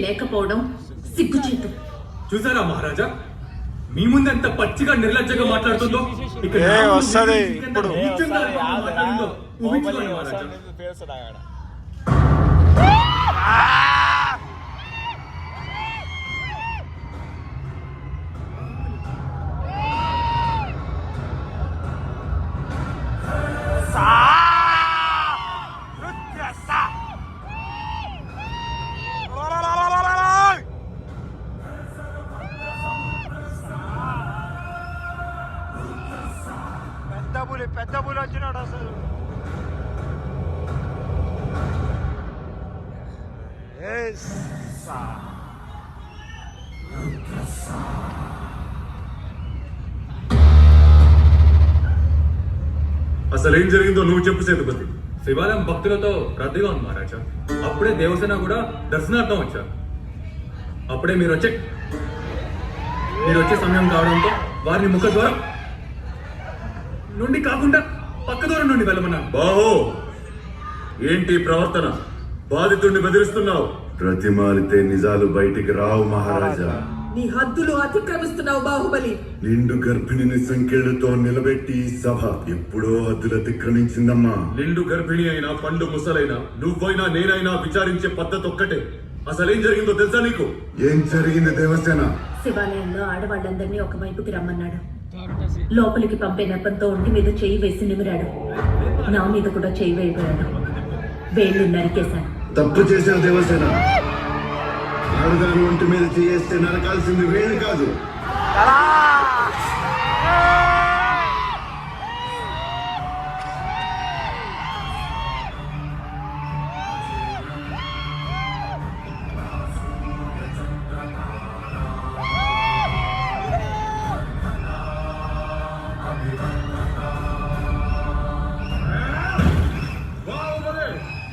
లేకపోవడం సిగ్గుచేటు. చూసారా మహారాజా, మీ ముందు ఎంత పచ్చిగా నిర్లజ్జగా మాట్లాడుతుందో. ఇక్కడ వస్తుంది ఇప్పుడు. ఊహించుకోండి మహారాజా. పెద్ద పులి వచ్చినాడు అసలు. అసలు ఏం జరిగిందో నువ్వు చెప్పు సేతుపతి. శివాలయం భక్తులతో రద్దీగా ఉంది మహారాజా. అప్పుడే దేవసేన కూడా దర్శనార్థం వచ్చారు. అప్పుడే మీరు వచ్చే సమయం కావడంతో వారిని ముఖద్వారం నుండి కాకుండా పక్క దూరం నుండి వెళ్ళమన్నాను. బాహో, ఏంటి ప్రవర్తన? బాధితుడిని బెదిరిస్తున్నావు. ప్రతిమాలితే నిజాలు బయటికి రావు మహారాజా. నీ హద్దులు అతిక్రమిస్తున్నావు బాహుబలి. నిండు గర్భిణిని సంఖ్యలతో నిలబెట్టి ఈ సభ ఎప్పుడో హద్దులు అతిక్రమించిందమ్మా. నిండు గర్భిణి అయినా పండు ముసలైనా నువ్వైనా నేనైనా విచారించే పద్ధతి ఒక్కటే. అసలేం జరిగిందో తెలుసా నీకు? ఏం జరిగింది దేవసేన? శివాలయంలో ఆడవాళ్ళందరినీ ఒకవైపుకి రమ్మన్నాడు. లోపలికి పంపే నెపంతో ఒంటి మీద చేయి వేసి నిమిరాడు. నా మీద కూడా చేయి వేయబోయాడు. వేళ్ళు నరికేశాను. తప్పు చేసిన దేవసేన. ఆడదాని ఒంటి మీద చేస్తే నరకాల్సింది వేలు కాదు.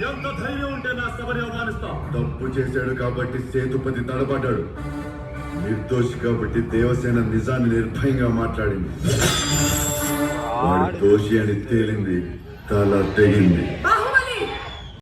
ఎంత ధైర్యం ఉంటే నా సభని అవమానిస్తా? తప్పు చేశాడు కాబట్టి సేతుపతి తడబడ్డాడు. నిర్దోషి కాబట్టి దేవసేన నిజాన్ని నిర్భయంగా మాట్లాడింది. వాడు దోషి అని తేలింది, తల తెగింది.